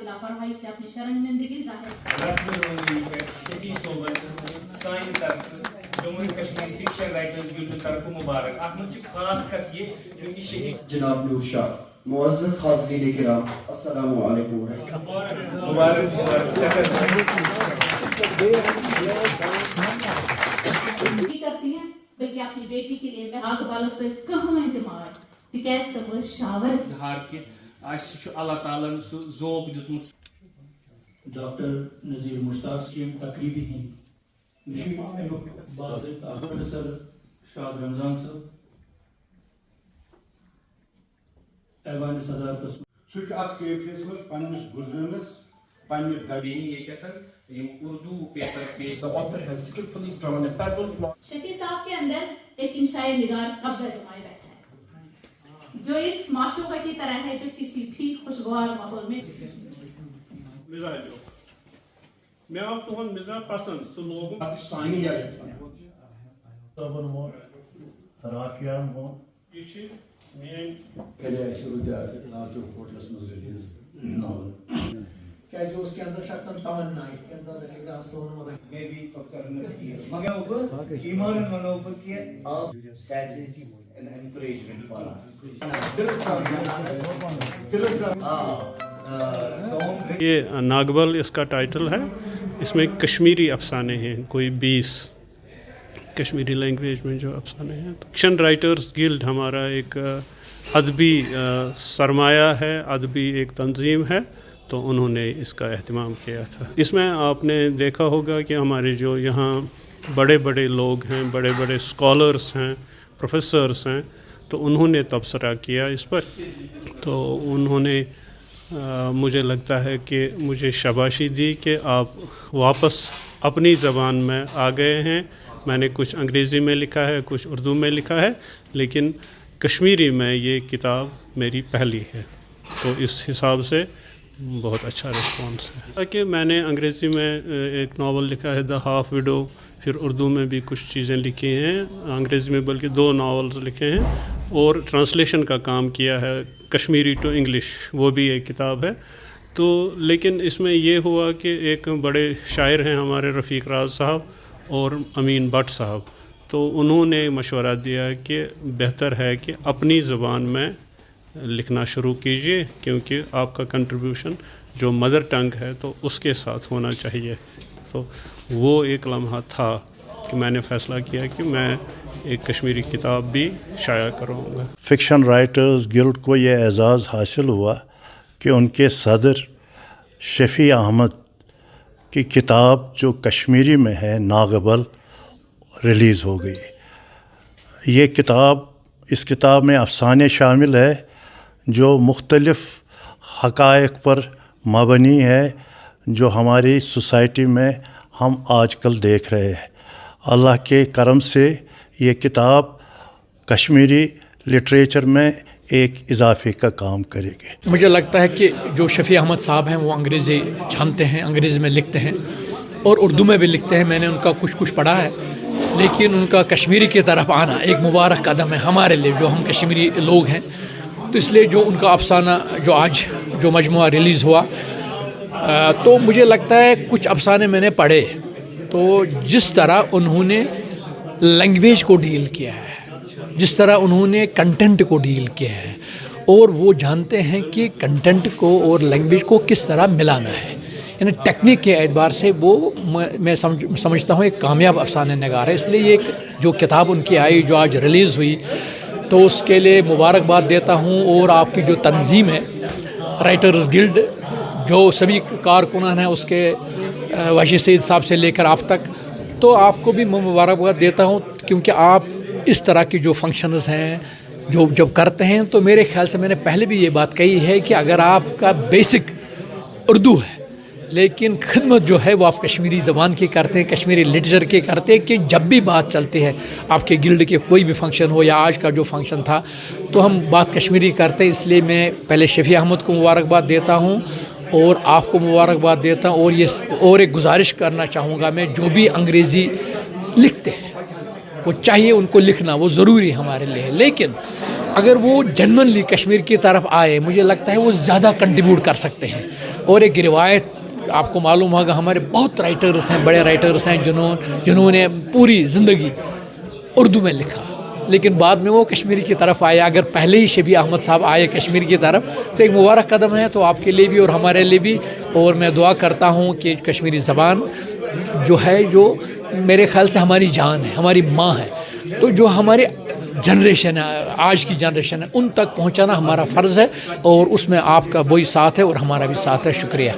लापरवाही से अपनी शर्मिंदगी जाहिर Jammu Kashmir fiction writers guild तरफ मुबारक अहमद खास कर ये क्योंकि शहीद जनाब नूर शाह मुअज़्ज़ज़ हाज़रीन किराम अस्सलामु अलैकुम मुबारक करती हैं बल्कि अपनी बेटी के लिए आग वालों से कहूँ इंतमार तिकाज तब शावर धार के आज अल्लाह ताला ने ज़ोक दितमुत डॉक्टर नज़ीर मुश्ताक स्कीम तकरीबी हैं प्रोफेसर शाद रमजान साहब ऐवान सदारत सुख अत कैफियत में पन्नस गुजरनस पन्ने तबीनी ये कहता है उर्दू पेपर पे शफी साहब के अंदर एक इंशाई निगार कब्जा जमाए बैठा है जो इस माशूका की तरह है जो किसी भी खुशगवार माहौल में मैं आप तुहन मिजाज पसंद तो लोगों सानी या तबन हो राफियान हो ये चीज मैं पहले ऐसे हो जाए लाजो कोटलस में रिलीज नॉवल क्या जो उसके अंदर शक्ति तमन्ना है इसके अंदर रखेगा सोन मगर मैं भी करना चाहिए मगर ऊपर ईमान मनो ऊपर कि आप that is an encouragement for us ये नागबल इसका टाइटल है। इसमें कश्मीरी अफसाने हैं कोई 20 कश्मीरी लैंग्वेज में जो अफसाने हैं। फिक्शन राइटर्स गिल्ड हमारा एक अदबी सरमाया है, अदबी एक तंजीम है, तो उन्होंने इसका अहतमाम किया था। इसमें आपने देखा होगा कि हमारे जो यहाँ बड़े बड़े लोग हैं, बड़े बड़े स्कॉलर्स हैं, प्रोफेसर्स हैं, तो उन्होंने तबसरा किया इस पर। तो उन्होंने मुझे लगता है कि मुझे शाबाशी दी कि आप वापस अपनी ज़बान में आ गए हैं। मैंने कुछ अंग्रेज़ी में लिखा है, कुछ उर्दू में लिखा है, लेकिन कश्मीरी में ये किताब मेरी पहली है, तो इस हिसाब से बहुत अच्छा रिस्पांस है। कि मैंने अंग्रेज़ी में एक नावल लिखा है द हाफ विडो, फिर उर्दू में भी कुछ चीज़ें लिखी हैं, अंग्रेज़ी में बल्कि 2 नावल्स लिखे हैं, और ट्रांसलेशन का काम किया है कश्मीरी टू इंग्लिश, वो भी एक किताब है। तो लेकिन इसमें ये हुआ कि एक बड़े शायर हैं हमारे रफ़ीक राज साहब और अमीन भट्ट साहब, तो उन्होंने मशवरा दिया कि बेहतर है कि अपनी ज़बान में लिखना शुरू कीजिए, क्योंकि आपका कंट्रीब्यूशन जो मदर टंग है तो उसके साथ होना चाहिए। तो वो एक लम्हा था कि मैंने फ़ैसला किया कि मैं एक कश्मीरी किताब भी शाया करूँगा। फिक्शन राइटर्स गिल्ड को ये एज़ाज़ हासिल हुआ कि उनके सदर शफ़ी अहमद की किताब जो कश्मीरी में है नागबल रिलीज़ हो गई। ये किताब, इस किताब में अफ़साने शामिल है जो मुख्तलिफ़ हक़ाइक़ पर मबनी है, जो हमारी सोसाइटी में हम आजकल देख रहे हैं। अल्लाह के करम से ये किताब कश्मीरी लिटरेचर में एक इजाफे का काम करेगी। मुझे लगता है कि जो शफ़ी अहमद साहब हैं वो अंग्रेज़ी जानते हैं, अंग्रेज़ी में लिखते हैं और उर्दू में भी लिखते हैं। मैंने उनका कुछ पढ़ा है, लेकिन उनका कश्मीरी की तरफ आना एक मुबारक कदम है हमारे लिए जो हम कश्मीरी लोग हैं। तो इसलिए जो उनका अफसाना जो आज जो मजमुआ रिलीज़ हुआ, तो मुझे लगता है कुछ अफसाने मैंने पढ़े, तो जिस तरह उन्होंने लैंग्वेज को डील किया है, जिस तरह उन्होंने कंटेंट को डील किया है, और वो जानते हैं कि कंटेंट को और लैंग्वेज को किस तरह मिलाना है, यानी टेक्निक के एतबार से वो मैं समझता हूँ एक कामयाब अफसाने नगार है। इसलिए ये जो किताब उनकी आई जो आज रिलीज़ हुई, तो उसके लिए मुबारकबाद देता हूँ। और आपकी जो तंजीम है राइटर्स गिल्ड, जो सभी कारकुनान हैं उसके वाशी सईद साहब से लेकर आप तक, तो आपको भी मुबारकबाद देता हूँ, क्योंकि आप इस तरह की जो फंक्शंस हैं जो जब करते हैं, तो मेरे ख्याल से मैंने पहले भी ये बात कही है कि अगर आपका बेसिक उर्दू है लेकिन खिदमत जो है वो आप कश्मीरी ज़बान की करते हैं, कश्मीरी लिटरेचर की करते हैं, कि जब भी बात चलती है आपके गिल्ड के कोई भी फंक्शन हो या आज का जो फंक्शन था, तो हम बात कश्मीरी करते हैं। इसलिए मैं पहले शफ़ी अहमद को मुबारकबाद देता हूँ और आपको मुबारकबाद देता हूँ। और एक गुजारिश करना चाहूँगा मैं, जो भी अंग्रेज़ी लिखते हैं वो चाहिए उनको लिखना, वो ज़रूरी हमारे लिए, लेकिन اگر وہ جنونلی کشمیر کی طرف آئے مجھے لگتا ہے وہ زیادہ کنٹریبیوٹ کر سکتے ہیں. اور ایک روایت آپ کو معلوم ہوگا ہمارے بہت رائٹرز ہیں, بڑے رائٹرز ہیں جنہوں نے پوری زندگی اردو میں لکھا لیکن بعد میں وہ کشمیری کی طرف آئے. اگر پہلے ہی شفیع احمد صاحب آئے کشمیر کی طرف تو ایک مبارک قدم ہے, تو آپ کے لیے بھی اور ہمارے لیے بھی. اور میں دعا کرتا ہوں کہ کشمیری زبان جو ہے جو میرے خیال سے ہماری جان ہے, ہماری ماں ہے, تو جو ہمارے جنریشن ہے آج کی جنریشن ہے ان تک پہنچانا ہمارا فرض ہے, اور اس میں آپ کا وہی ساتھ ہے اور ہمارا بھی ساتھ ہے. شکریہ.